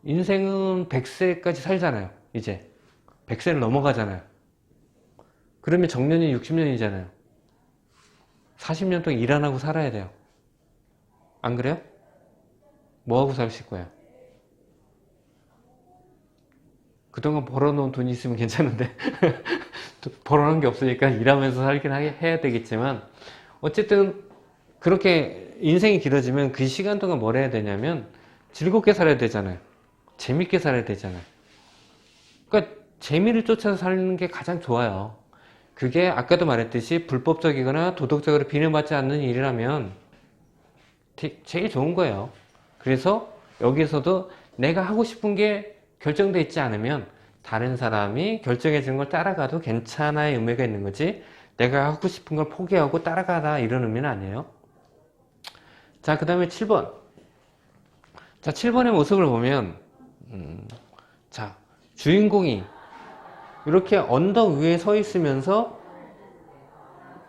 인생은 100세까지 살잖아요. 이제 100세를 넘어가잖아요. 그러면 정년이 60년이잖아요. 40년 동안 일 안 하고 살아야 돼요. 안 그래요? 뭐 하고 사실 거예요? 그동안 벌어놓은 돈이 있으면 괜찮은데 벌어놓은 게 없으니까 일하면서 살긴 해야 되겠지만 어쨌든 그렇게 인생이 길어지면 그 시간 동안 뭘 해야 되냐면 즐겁게 살아야 되잖아요. 재밌게 살아야 되잖아요. 그러니까 재미를 쫓아서 사는 게 가장 좋아요. 그게 아까도 말했듯이 불법적이거나 도덕적으로 비난받지 않는 일이라면 제일 좋은 거예요. 그래서 여기서도 내가 하고 싶은 게 결정돼 있지 않으면 다른 사람이 결정해 준 걸 따라가도 괜찮아의 의미가 있는 거지 내가 하고 싶은 걸 포기하고 따라가라 이런 의미는 아니에요. 자, 그 다음에 7번. 자, 7번의 모습을 보면 자, 주인공이 이렇게 언덕 위에 서 있으면서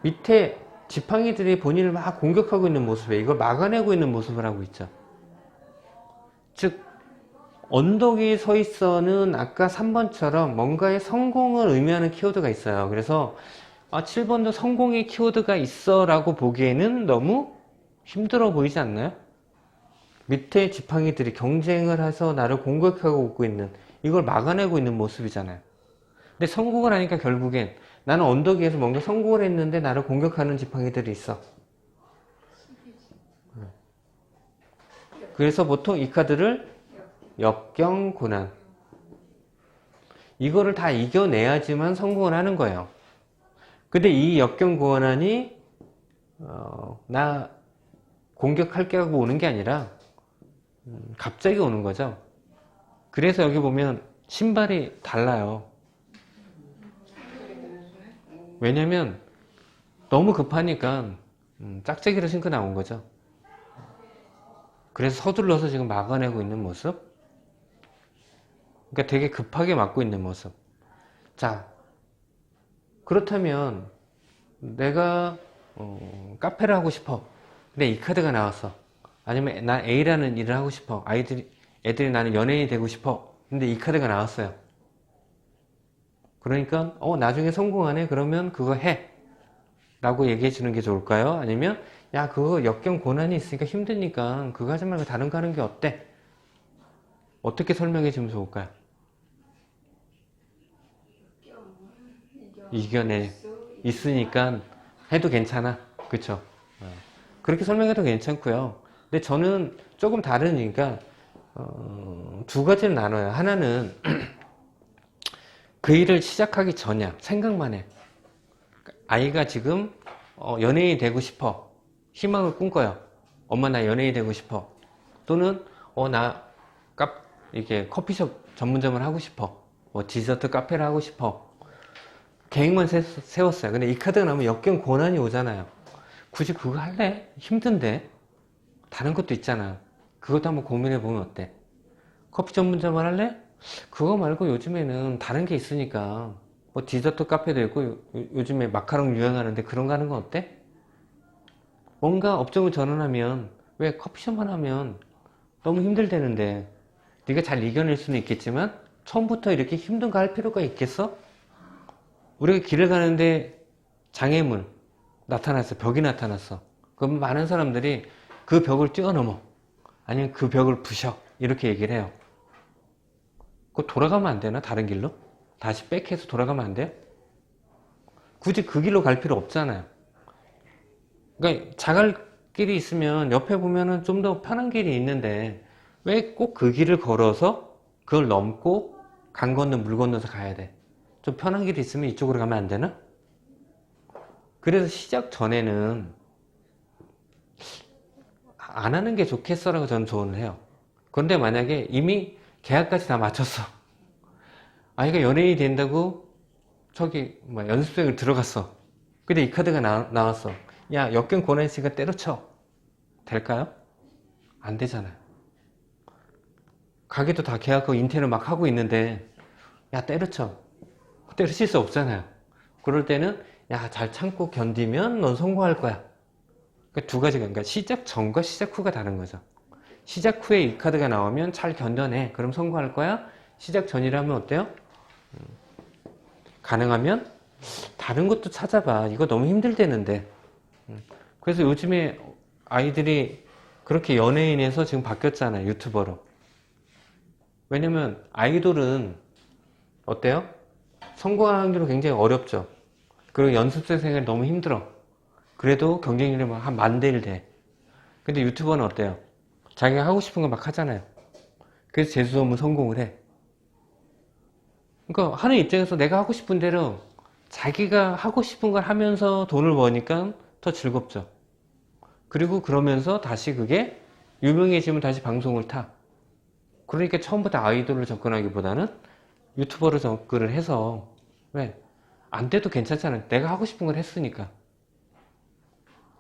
밑에 지팡이들이 본인을 막 공격하고 있는 모습에 이걸 막아내고 있는 모습을 하고 있죠. 즉 언덕 위에 서 있어는 아까 3번처럼 뭔가의 성공을 의미하는 키워드가 있어요. 그래서 7번도 성공의 키워드가 있어 라고 보기에는 너무 힘들어 보이지 않나요? 밑에 지팡이들이 경쟁을 해서 나를 공격하고 오고 있는 이걸 막아내고 있는 모습이잖아요. 근데 성공을 하니까 결국엔 나는 언덕 위에서 뭔가 성공을 했는데 나를 공격하는 지팡이들이 있어. 그래서 보통 이 카드를 역경고난 이거를 다 이겨내야지만 성공을 하는 거예요. 근데 이 역경고난이 나 공격할게 하고 오는 게 아니라 갑자기 오는 거죠. 그래서 여기 보면 신발이 달라요. 왜냐면 너무 급하니까 짝짝이를 신고 나온 거죠. 그래서 서둘러서 지금 막아내고 있는 모습. 그러니까 되게 급하게 막고 있는 모습. 자, 그렇다면 내가 카페를 하고 싶어. 근데 이 카드가 나왔어. 아니면 난 A라는 일을 하고 싶어. 애들이 나는 연예인이 되고 싶어. 근데 이 카드가 나왔어요. 그러니까 나중에 성공하네. 그러면 그거 해. 라고 얘기해 주는 게 좋을까요? 아니면 야 그거 역경 고난이 있으니까 힘드니까 그거 하지 말고 다른 거 하는 게 어때? 어떻게 설명해 주면 좋을까요? 이겨내 있으니까 해도 괜찮아. 그쵸? 그렇게 설명해도 괜찮고요. 근데 저는 조금 다르니까 두 가지를 나눠요. 하나는 그 일을 시작하기 전이야. 생각만 해. 아이가 지금 연예인이 되고 싶어. 희망을 꿈꿔요. 엄마 나 연예인이 되고 싶어. 또는 이게 커피숍 전문점을 하고 싶어. 디저트 카페를 하고 싶어. 계획만 세웠어요. 근데 이 카드가 나오면 역경 고난이 오잖아요. 굳이 그거 할래? 힘든데. 다른 것도 있잖아. 그것도 한번 고민해 보면 어때? 커피 전문점을 할래? 그거 말고 요즘에는 다른 게 있으니까 뭐 디저트 카페도 있고 요즘에 마카롱 유행하는데 그런 거 하는 건 어때? 뭔가 업종을 전환하면 왜 커피숍만 하면 너무 힘들대는데 네가 잘 이겨낼 수는 있겠지만 처음부터 이렇게 힘든 거 할 필요가 있겠어? 우리가 길을 가는데 장애물 나타났어. 벽이 나타났어. 그럼 많은 사람들이 그 벽을 뛰어넘어. 아니면 그 벽을 부셔. 이렇게 얘기를 해요. 그거 돌아가면 안 되나? 다른 길로? 다시 백해서 돌아가면 안 돼요? 굳이 그 길로 갈 필요 없잖아요. 그러니까 자갈 길이 있으면 옆에 보면은 좀 더 편한 길이 있는데 왜 꼭 그 길을 걸어서 그걸 넘고 강 건너 물 건너서 가야 돼? 좀 편한 길이 있으면 이쪽으로 가면 안 되나? 그래서 시작 전에는 안 하는 게 좋겠어라고 저는 조언을 해요. 그런데 만약에 이미 계약까지 다 마쳤어. 아이가 연예인이 된다고 저기 뭐 연습생을 들어갔어. 근데 이 카드가 나왔어. 야, 역경 고난 씨가 때려쳐. 될까요? 안 되잖아요. 가게도 다 계약하고 인테리어 막 하고 있는데 야, 때려쳐. 때려칠 수 없잖아요. 그럴 때는 야, 잘 참고 견디면 넌 성공할 거야. 그러니까 두 가지가, 그러니까 시작 전과 시작 후가 다른 거죠. 시작 후에 이 카드가 나오면 잘 견뎌내. 그럼 성공할 거야. 시작 전이라면 어때요? 가능하면 다른 것도 찾아봐. 이거 너무 힘들대는데. 그래서 요즘에 아이들이 그렇게 연예인에서 지금 바뀌었잖아요. 유튜버로. 왜냐면 아이돌은 어때요? 성공하는 확률은 굉장히 어렵죠. 그리고 연습생 생활이 너무 힘들어. 그래도 경쟁률이 막 한 10,000대 1 돼. 근데 유튜버는 어때요? 자기가 하고 싶은 거 막 하잖아요. 그래서 재수 없는 성공을 해. 그러니까 하는 입장에서 내가 하고 싶은 대로 자기가 하고 싶은 걸 하면서 돈을 버니까 더 즐겁죠. 그리고 그러면서 다시 그게 유명해지면 다시 방송을 타. 그러니까 처음부터 아이돌로 접근하기보다는 유튜버로 접근을 해서 왜? 안 돼도 괜찮잖아요. 내가 하고 싶은 걸 했으니까.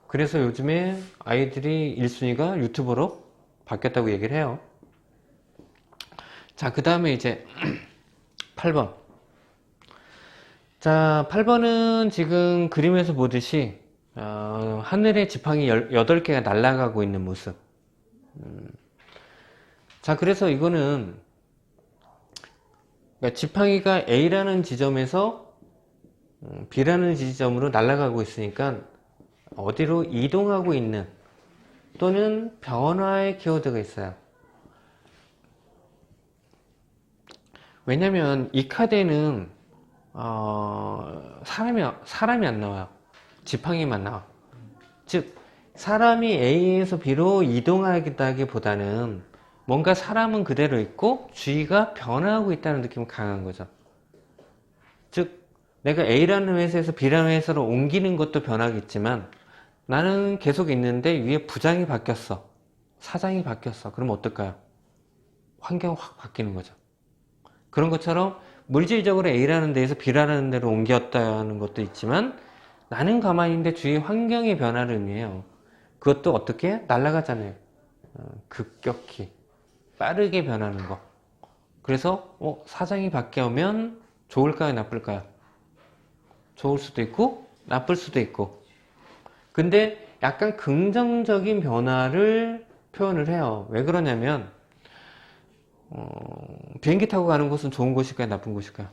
그래서 요즘에 아이들이 1순위가 유튜버로 바뀌었다고 얘기를 해요. 자, 그 다음에 이제 8번. 자, 8번은 지금 그림에서 보듯이 하늘에 지팡이 8개가 날아가고 있는 모습. 자, 그래서 이거는 그러니까 지팡이가 A라는 지점에서 B라는 지점으로 날아가고 있으니까 어디로 이동하고 있는 또는 변화의 키워드가 있어요. 왜냐면 이 카드에는 사람이 안 나와요. 지팡이만 나와. 즉 사람이 A에서 B로 이동하기보다는 뭔가 사람은 그대로 있고 주위가 변화하고 있다는 느낌이 강한 거죠. 즉 내가 A라는 회사에서 B라는 회사로 옮기는 것도 변하겠지만 나는 계속 있는데 위에 부장이 바뀌었어. 사장이 바뀌었어. 그럼 어떨까요? 환경이 확 바뀌는 거죠. 그런 것처럼 물질적으로 A라는 데에서 B라는 데로 옮겼다는 것도 있지만 나는 가만히 있는데 주위 환경의 변화를 의미해요. 그것도 어떻게? 날아가잖아요. 급격히 빠르게 변하는 거. 그래서 사장이 바뀌면 좋을까요? 나쁠까요? 좋을 수도 있고 나쁠 수도 있고. 근데 약간 긍정적인 변화를 표현을 해요. 왜 그러냐면 비행기 타고 가는 곳은 좋은 곳일까요? 나쁜 곳일까요?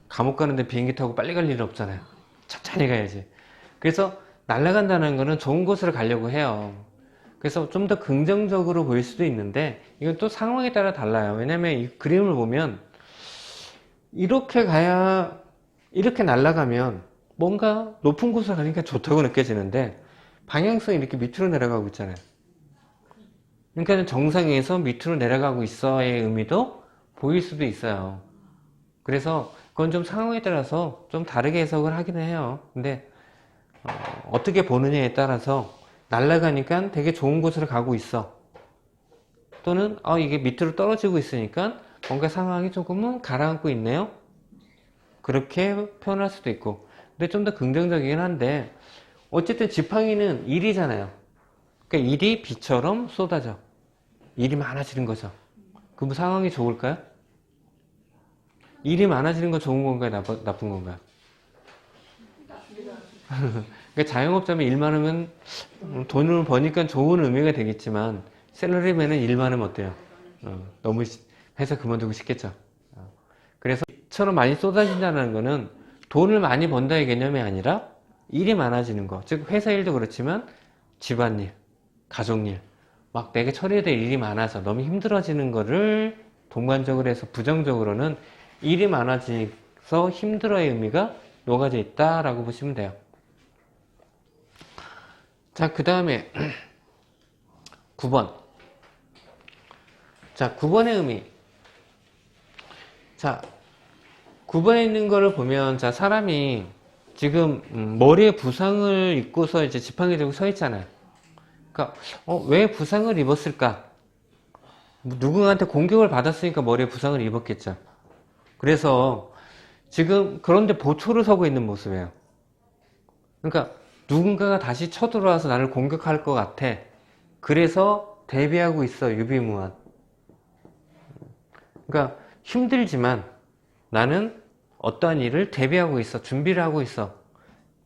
감옥 가는데 비행기 타고 빨리 갈 일은 없잖아요. 천천히 가야지. 그래서 날아간다는 거는 좋은 곳으로 가려고 해요. 그래서 좀 더 긍정적으로 보일 수도 있는데 이건 또 상황에 따라 달라요. 왜냐면 이 그림을 보면 이렇게 가야 이렇게 날아가면 뭔가 높은 곳을 가니까 좋다고 느껴지는데 방향성이 이렇게 밑으로 내려가고 있잖아요. 그러니까 정상에서 밑으로 내려가고 있어의 의미도 보일 수도 있어요. 그래서 그건 좀 상황에 따라서 좀 다르게 해석을 하기는 해요. 근데 어떻게 보느냐에 따라서 날아가니까 되게 좋은 곳으로 가고 있어. 또는 이게 밑으로 떨어지고 있으니까 뭔가 상황이 조금은 가라앉고 있네요. 그렇게 표현할 수도 있고. 근데 좀 더 긍정적이긴 한데 어쨌든 지팡이는 일이잖아요. 그러니까 일이 비처럼 쏟아져. 일이 많아지는 거죠. 그 상황이 좋을까요? 일이 많아지는 건 좋은 건가요? 나쁜 건가요? 그러니까 자영업자면 일 많으면 돈을 버니까 좋은 의미가 되겠지만 샐러리맨은 일 많으면 어때요? 너무 회사 그만두고 싶겠죠. 그래서 이처럼 많이 쏟아진다는 거는 돈을 많이 번다의 개념이 아니라 일이 많아지는 거. 즉 회사 일도 그렇지만 집안일, 가족일, 막 내가 처리해야 될 일이 많아서 너무 힘들어지는 거를 동반적으로 해서 부정적으로는 일이 많아져서 힘들어의 의미가 녹아져 있다라고 보시면 돼요. 자, 그 다음에 9번. 자, 9번의 의미. 자, 9번에 있는 거를 보면, 자, 사람이 지금 머리에 부상을 입고서 이제 지팡이 들고 서 있잖아요. 그러니까 왜 부상을 입었을까? 누군가한테 공격을 받았으니까 머리에 부상을 입었겠죠. 그래서 지금 그런데 보초를 서고 있는 모습이에요. 그러니까 누군가가 다시 쳐들어와서 나를 공격할 것 같아. 그래서 대비하고 있어, 유비무환. 그러니까 힘들지만 나는 어떠한 일을 대비하고 있어, 준비를 하고 있어.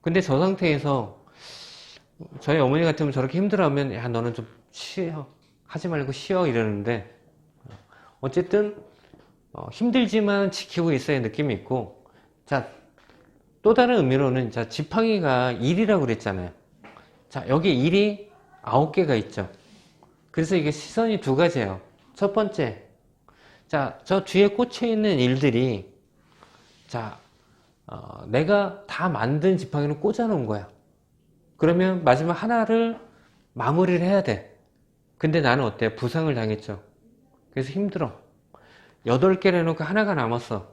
근데 저 상태에서 저희 어머니 같으면 저렇게 힘들어하면 야 너는 좀 쉬어, 하지 말고 쉬어 이러는데 어쨌든 힘들지만 지키고 있어야 느낌이 있고. 자, 또 다른 의미로는 자, 지팡이가 일이라고 그랬잖아요. 자, 여기 일이 9개가 있죠. 그래서 이게 시선이 두 가지예요. 첫 번째, 자, 저 뒤에 꽂혀 있는 일들이 자, 내가 다 만든 지팡이를 꽂아 놓은 거야. 그러면 마지막 하나를 마무리를 해야 돼. 근데 나는 어때? 부상을 당했죠. 그래서 힘들어. 8개를 해놓고 하나가 남았어.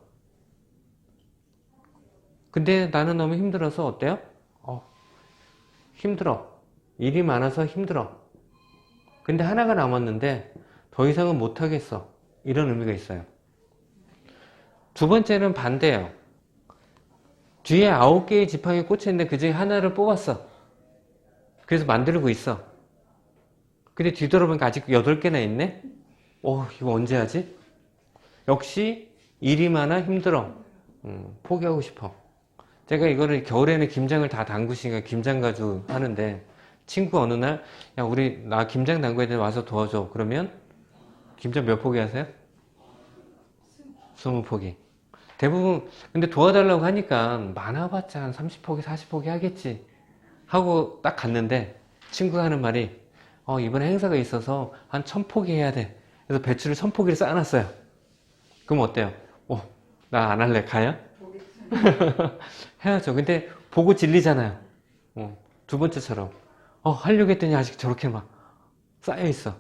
근데 나는 너무 힘들어서 어때요? 힘들어. 일이 많아서 힘들어. 근데 하나가 남았는데 더 이상은 못하겠어. 이런 의미가 있어요. 두 번째는 반대예요. 뒤에 9개의 지팡이 꽂혀있는데 그 중에 하나를 뽑았어. 그래서 만들고 있어. 근데 뒤돌아보니까 아직 8개나 있네? 이거 언제 하지? 역시 일이 많아 힘들어. 포기하고 싶어. 제가 이거를 겨울에는 김장을 다 담그시니까 김장 가지고 하는데 친구 어느 날 야 우리 나 김장 담그야 돼 와서 도와줘. 그러면 김장 몇 포기 하세요? 20포기. 대부분 근데 도와달라고 하니까 많아봤자 한 30포기 40포기 하겠지 하고 딱 갔는데 친구가 하는 말이 이번에 행사가 있어서 한 1000포기 해야 돼. 그래서 배추를 1000포기를 쌓아놨어요. 그럼 어때요? 나 안 할래. 가요? 해야죠. 근데 보고 질리잖아요. 두 번째처럼 하려고 했더니 아직 저렇게 막 쌓여있어.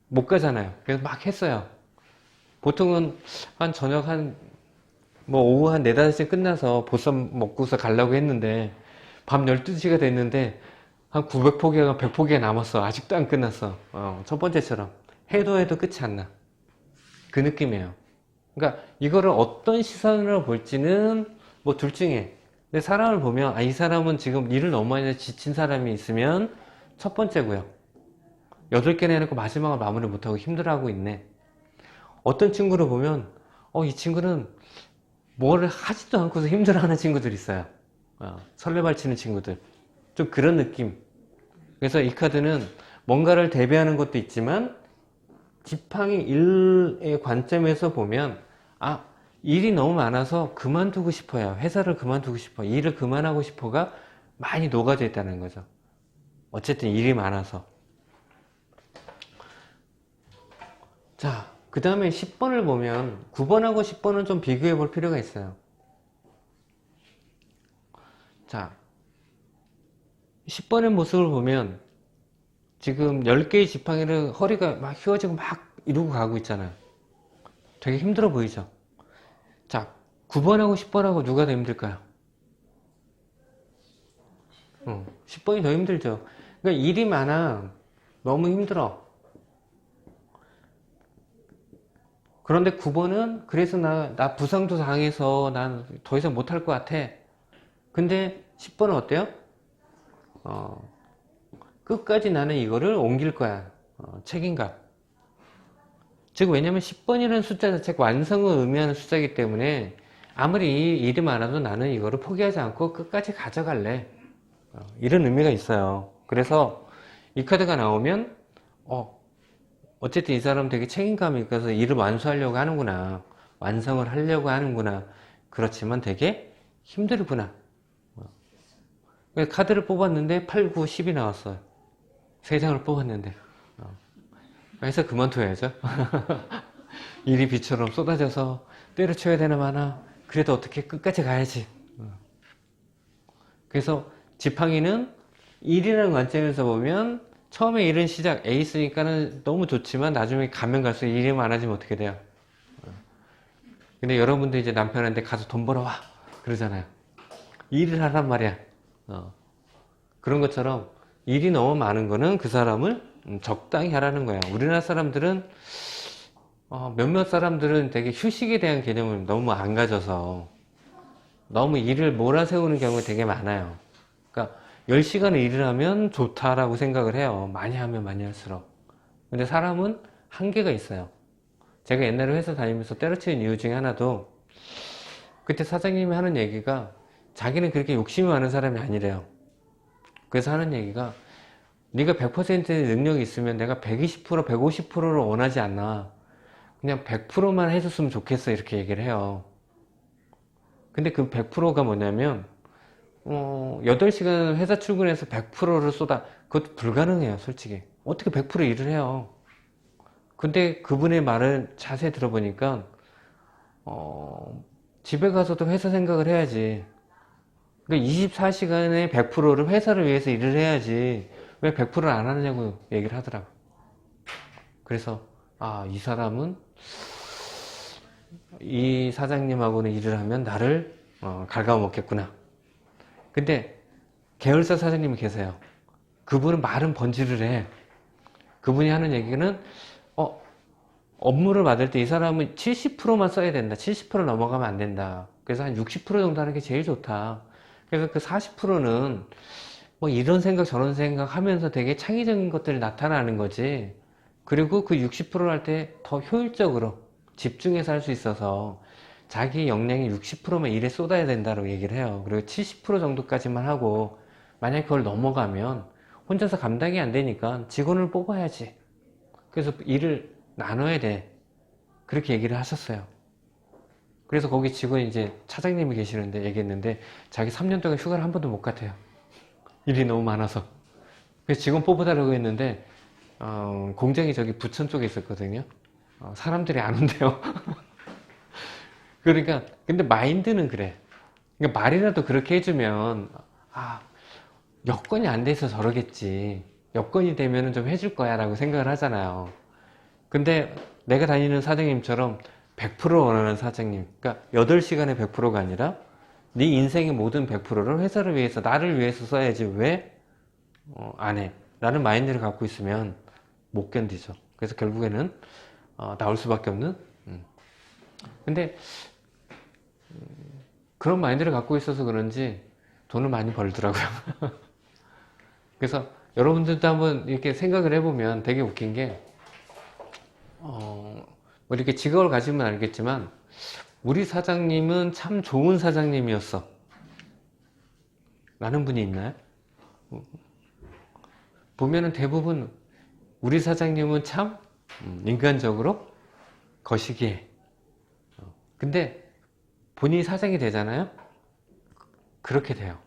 못 가잖아요. 그래서 막 했어요. 보통은 한 저녁 오후 한 4, 5시에 끝나서 보쌈 먹고서 가려고 했는데 밤 12시가 됐는데 한 900포기가 100포기가 남았어. 아직도 안 끝났어. 첫 번째처럼 해도 끝이 안 나. 그 느낌이에요. 그러니까 이거를 어떤 시선으로 볼지는 뭐 둘 중에. 근데 사람을 보면 이 사람은 지금 일을 너무 많이 해서 지친 사람이 있으면 첫 번째고요. 8개나 해놓고 마지막을 마무리 못하고 힘들어하고 있네. 어떤 친구를 보면 이 친구는 뭘 하지도 않고서 힘들어하는 친구들 있어요. 설레발치는 친구들. 좀 그런 느낌. 그래서 이 카드는 뭔가를 대비하는 것도 있지만 지팡이 일의 관점에서 보면 일이 너무 많아서 그만두고 싶어요. 회사를 그만두고 싶어. 일을 그만하고 싶어가 많이 녹아져 있다는 거죠. 어쨌든 일이 많아서. 자, 그 다음에 10번을 보면 9번하고 10번은 좀 비교해 볼 필요가 있어요. 자, 10번의 모습을 보면 지금 10개의 지팡이를 허리가 막 휘어지고 막 이러고 가고 있잖아요. 되게 힘들어 보이죠? 자, 9번하고 10번하고 누가 더 힘들까요? 10번이 더 힘들죠. 그러니까 일이 많아. 너무 힘들어. 그런데 9번은 그래서 나 부상도 당해서 난 더 이상 못할 것 같아. 근데 10번은 어때요? 끝까지 나는 이거를 옮길 거야. 책임감. 즉 왜냐면 10번이라는 숫자 자체가 완성을 의미하는 숫자이기 때문에 아무리 일이 많아도 나는 이거를 포기하지 않고 끝까지 가져갈래. 이런 의미가 있어요. 그래서 이 카드가 나오면 어쨌든 이 사람 되게 책임감이 있어서 일을 완수하려고 하는구나. 완성을 하려고 하는구나. 그렇지만 되게 힘들구나. 카드를 뽑았는데 8, 9, 10이 나왔어요. 3장을 뽑았는데. 그래서 그만둬야죠. 일이 비처럼 쏟아져서 때려쳐야 되나 마나. 그래도 어떻게 끝까지 가야지. 그래서 지팡이는 일이라는 관점에서 보면 처음에 일은 시작 에이스니까는 너무 좋지만 나중에 가면 갈수록 일이 많아지면 어떻게 돼요? 근데 여러분도 이제 남편한테 가서 돈 벌어와 그러잖아요. 일을 하란 말이야. 그런 것처럼 일이 너무 많은 거는 그 사람을 적당히 하라는 거야. 우리나라 사람들은 몇몇 사람들은 되게 휴식에 대한 개념을 너무 안 가져서 너무 일을 몰아세우는 경우가 되게 많아요. 그러니까 10시간을 일을 하면 좋다라고 생각을 해요. 많이 하면 많이 할수록. 근데 사람은 한계가 있어요. 제가 옛날에 회사 다니면서 때려치는 이유 중에 하나도 그때 사장님이 하는 얘기가 자기는 그렇게 욕심이 많은 사람이 아니래요. 그래서 하는 얘기가 네가 100%의 능력이 있으면 내가 120%, 150%를 원하지 않나. 그냥 100%만 해줬으면 좋겠어 이렇게 얘기를 해요. 근데 그 100%가 뭐냐면 8시간 회사 출근해서 100%를 쏟아. 그것도 불가능해요 솔직히. 어떻게 100% 일을 해요. 근데 그분의 말을 자세히 들어보니까 집에 가서도 회사 생각을 해야지. 그러니까 24시간에 100%를 회사를 위해서 일을 해야지 왜 100%를 안 하느냐고 얘기를 하더라고. 그래서 이 사람은 이 사장님하고는 일을 하면 나를 갉아먹겠구나. 근데 계열사 사장님이 계세요. 그분은 말은 번지를 해. 그분이 하는 얘기는 업무를 받을 때 이 사람은 70%만 써야 된다. 70% 넘어가면 안 된다. 그래서 한 60% 정도 하는 게 제일 좋다. 그래서 그 40%는 뭐 이런 생각 저런 생각 하면서 되게 창의적인 것들이 나타나는 거지. 그리고 그 60%를 할 때 더 효율적으로 집중해서 할 수 있어서 자기 역량의 60%만 일에 쏟아야 된다고 얘기를 해요. 그리고 70% 정도까지만 하고 만약에 그걸 넘어가면 혼자서 감당이 안 되니까 직원을 뽑아야지. 그래서 일을 나눠야 돼. 그렇게 얘기를 하셨어요. 그래서 거기 직원 이제 차장님이 계시는데 얘기했는데 자기 3년 동안 휴가를 한 번도 못 갔대요. 일이 너무 많아서. 그래서 직원 뽑아달라고 했는데 공장이 저기 부천 쪽에 있었거든요. 사람들이 안 온대요. 그러니까 근데 마인드는 그래. 그러니까 말이라도 그렇게 해주면 여건이 안 돼서 저러겠지. 여건이 되면 좀 해줄 거야 라고 생각을 하잖아요. 근데 내가 다니는 사장님처럼 100% 원하는 사장님, 그러니까 8시간에 100%가 아니라 네 인생의 모든 100%를 회사를 위해서 나를 위해서 써야지 왜 안 해? 라는 마인드를 갖고 있으면 못 견디죠. 그래서 결국에는 나올 수밖에 없는. 근데 그런 마인드를 갖고 있어서 그런지 돈을 많이 벌더라고요. 그래서 여러분들도 한번 이렇게 생각을 해보면 되게 웃긴 게 뭐 이렇게 직업을 가지면 알겠지만 우리 사장님은 참 좋은 사장님이었어 라는 분이 있나요? 보면은 대부분 우리 사장님은 참 인간적으로 거시기해. 근데 본인이 사장이 되잖아요? 그렇게 돼요.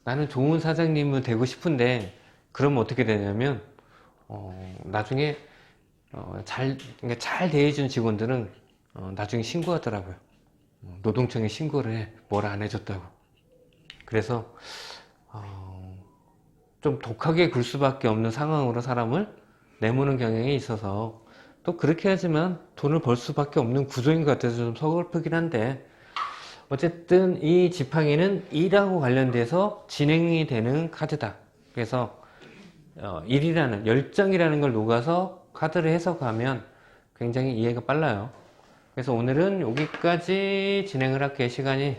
나는 좋은 사장님은 되고 싶은데 그러면 어떻게 되냐면 나중에 그러니까 잘 대해준 직원들은 나중에 신고하더라고요. 노동청에 신고를 해. 뭘 안 해줬다고. 그래서 좀 독하게 굴 수밖에 없는 상황으로 사람을 내모는 경향이 있어서 또 그렇게 하지만 돈을 벌 수밖에 없는 구조인 것 같아서 좀 서글프긴 한데 어쨌든 이 지팡이는 일하고 관련돼서 진행이 되는 카드다. 그래서 일이라는 열정이라는 걸 녹아서 카드를 해석하면 굉장히 이해가 빨라요. 그래서 오늘은 여기까지 진행을 할게요. 시간이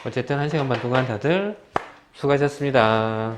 어쨌든 1시간 반 동안 다들 수고하셨습니다.